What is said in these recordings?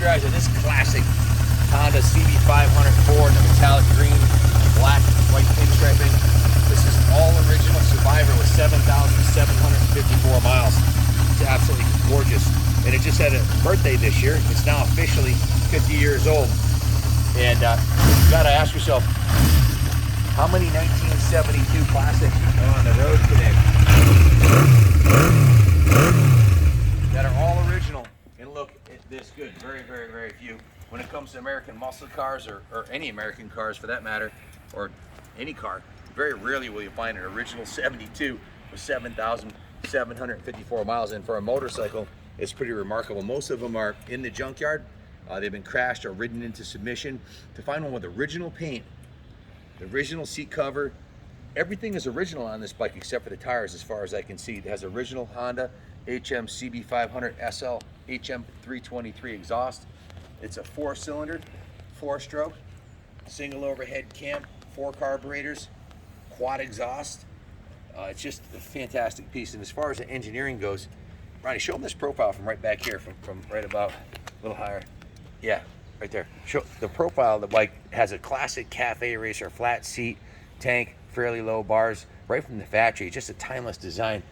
guys are this classic Honda CB500 Ford in the metallic green, black, white pinstriping. This is all original Survivor with 7,754 miles. It's absolutely gorgeous. And it just had a birthday this year. It's now officially 50 years old. And you gotta ask yourself, how many 1972 classics are on the road today that are all original and look this good? Very, very, very few. When it comes to American muscle cars, or any American cars for that matter, or any car, very rarely will you find an original 72 with 7,754 miles. And for a motorcycle, it's pretty remarkable. Most of them are in the junkyard. They've been crashed or ridden into submission. To find one with original paint, the original seat cover, everything is original on this bike except for the tires as far as I can see. It has original Honda HM CB500 SL HM 323 exhaust. It's a 4-cylinder, 4-stroke, single overhead cam, 4 carburetors, quad exhaust. It's just a fantastic piece. And as far as the engineering goes, Ronnie, show them this profile from right back here, from right about a little higher. Yeah, right there. Show the profile of the bike. Has a classic cafe racer, flat seat, tank, fairly low bars, right from the factory. Just a timeless design.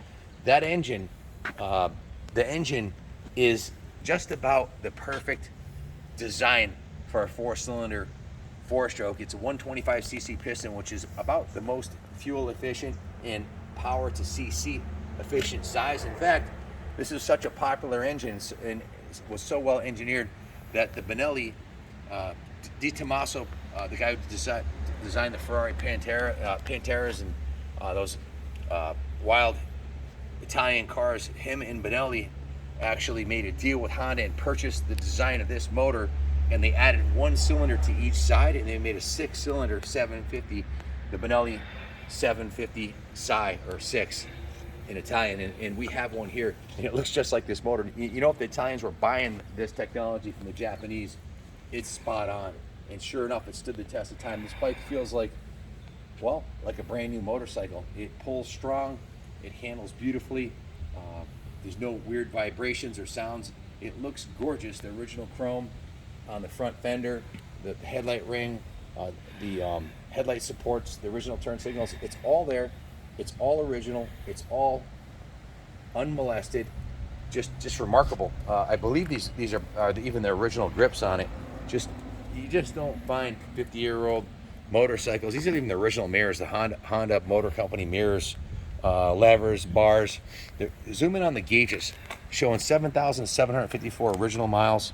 That engine, the engine is just about the perfect design for a 4-cylinder, 4-stroke. It's a 125cc piston, which is about the most fuel efficient and power to cc efficient size. In fact, this is such a popular engine and was so well engineered that the Benelli, Di Tommaso, the guy who designed the Ferrari Panteras and those wild Italian cars, him and Benelli actually made a deal with Honda and purchased the design of this motor, and they added 1 cylinder to each side, and they made a 6-cylinder 750, the Benelli 750 Sai, or 6 in Italian, and we have one here, and it looks just like this motor. You know, if the Italians were buying this technology from the Japanese, it's spot on, and sure enough, it stood the test of time. This bike feels like, well, like a brand new motorcycle. It pulls strong, it handles beautifully, there's no weird vibrations or sounds. It looks gorgeous. The original chrome on the front fender, the headlight ring, the headlight supports, the original turn signals, it's all there. It's all original. It's all unmolested. Just remarkable. I believe these are even the original grips on it. You just don't find 50-year-old motorcycles. These are even the original mirrors, the Honda Motor Company mirrors, levers, bars. Zoom in on the gauges, showing 7,754 original miles.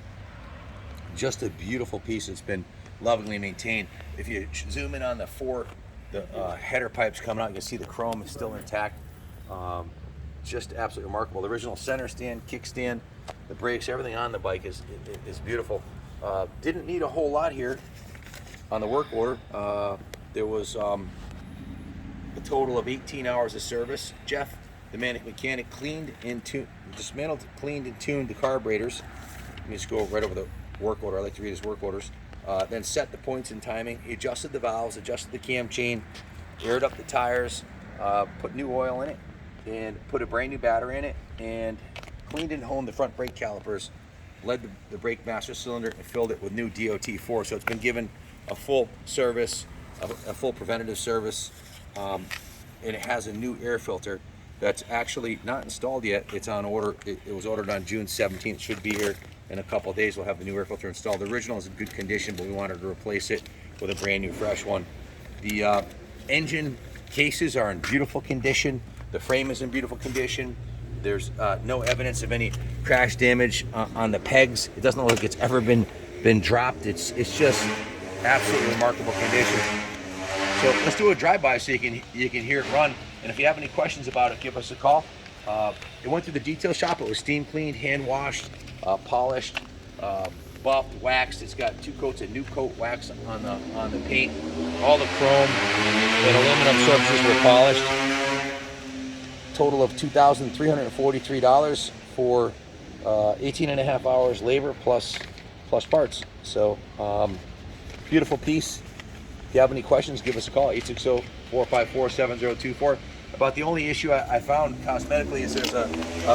Just a beautiful piece. It's been lovingly maintained. If you zoom in on the header pipes coming out, you can see the chrome is still intact. Just absolutely remarkable. The original center stand, kickstand, the brakes, everything on the bike is beautiful. Didn't need a whole lot here on the work order. There was a total of 18 hours of service. Jeff, the mechanic, dismantled, cleaned, and tuned the carburetors. Let me just go right over the work order. I like to read his work orders. Then set the points and timing. He adjusted the valves, adjusted the cam chain, aired up the tires, put new oil in it, and put a brand new battery in it, and cleaned and honed the front brake calipers, led the brake master cylinder, and filled it with new DOT4. So it's been given a full service, a full preventative service, and it has a new air filter that's actually not installed yet. It's on order. It was ordered on June 17th. Should be here in a couple of days. We'll have the new air filter installed. The original is in good condition, but we wanted to replace it with a brand new fresh one. The engine cases are in beautiful condition. The frame is in beautiful condition. There's no evidence of any crash damage on the pegs. It doesn't look like it's ever been dropped. It's just absolutely remarkable condition. So let's do a drive-by so you can hear it run. And if you have any questions about it, give us a call. It went through the detail shop. It was steam cleaned, hand washed, polished, buffed, waxed. It's got 2 coats of new coat wax on the paint. All the chrome and aluminum surfaces were polished. Total of $2,343 for 18 and a half hours labor plus parts. So beautiful piece. If you have any questions, give us a call, 860-454-7024. About the only issue I found cosmetically is there's a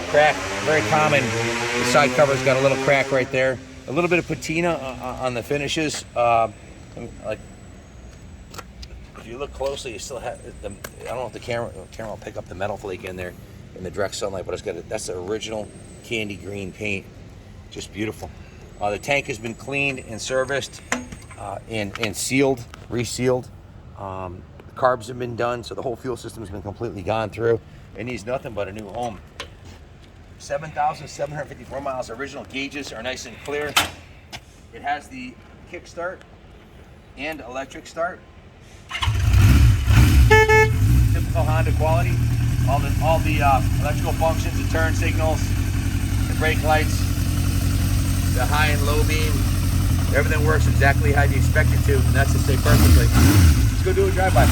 crack, very common. The side cover's got a little crack right there. A little bit of patina on the finishes. Like, if you look closely, you still have the, I don't know if the camera will pick up the metal flake in there in the direct sunlight, but that's the original candy green paint. Just beautiful. The tank has been cleaned and serviced and sealed, resealed. The carbs have been done, so the whole fuel system has been completely gone through. It needs nothing but a new home. 7,754 miles. Original gauges are nice and clear. It has the kickstart and electric start. Typical Honda quality. All the electrical functions, the turn signals, the brake lights, the high and low beam. Everything works exactly how you expect it to, and that's to say perfectly. Let's go do a drive-by.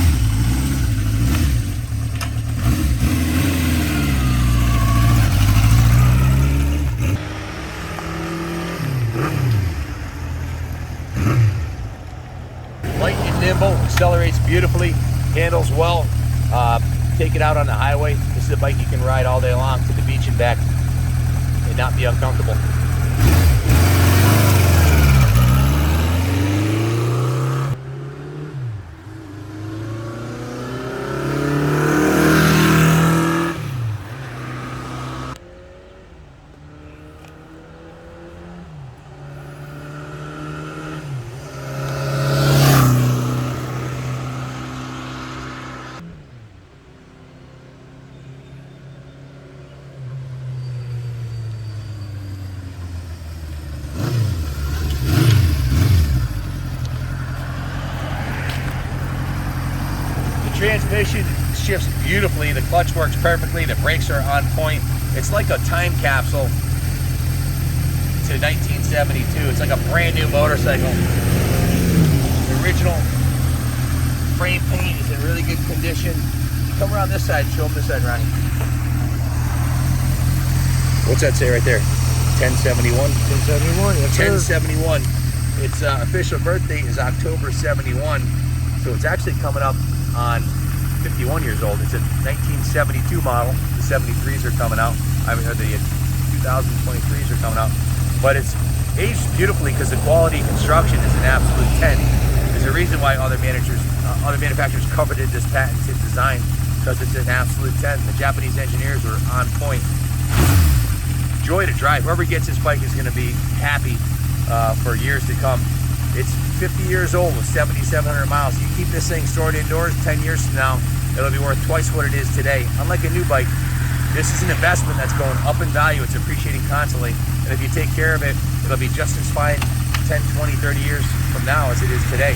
Light and nimble, accelerates beautifully, handles well. Take it out on the highway. This is a bike you can ride all day long to the beach and back and not be uncomfortable. Transmission shifts beautifully, the clutch works perfectly, the brakes are on point. It's like a time capsule to 1972. It's like a brand new motorcycle. The original frame paint is in really good condition. Come around this side, show them this side, Ronnie. What's that say right there? 1071? 1071, yes, 1071. Its official birthday is October 71, so it's actually coming up on 51 years old. It's a 1972 model. The 73s are coming out. I mean, the 2023s are coming out. But it's aged beautifully because the quality of construction is an absolute 10. There's a reason why other manufacturers coveted this patented design, because it's an absolute 10. The Japanese engineers were on point. Joy to drive. Whoever gets this bike is going to be happy for years to come. It's 50 years old with 7,700 miles. You keep this thing stored indoors, 10 years from now, it'll be worth twice what it is today. Unlike a new bike, this is an investment that's going up in value. It's appreciating constantly. And if you take care of it, it'll be just as fine 10, 20, 30 years from now as it is today.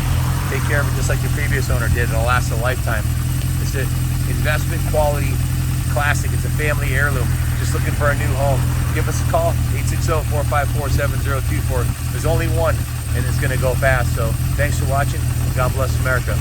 Take care of it just like your previous owner did. It'll last a lifetime. It's an investment quality classic. It's a family heirloom. Just looking for a new home. Give us a call, 860-454-7024. There's only one, and it's going to go fast. So thanks for watching. God bless America.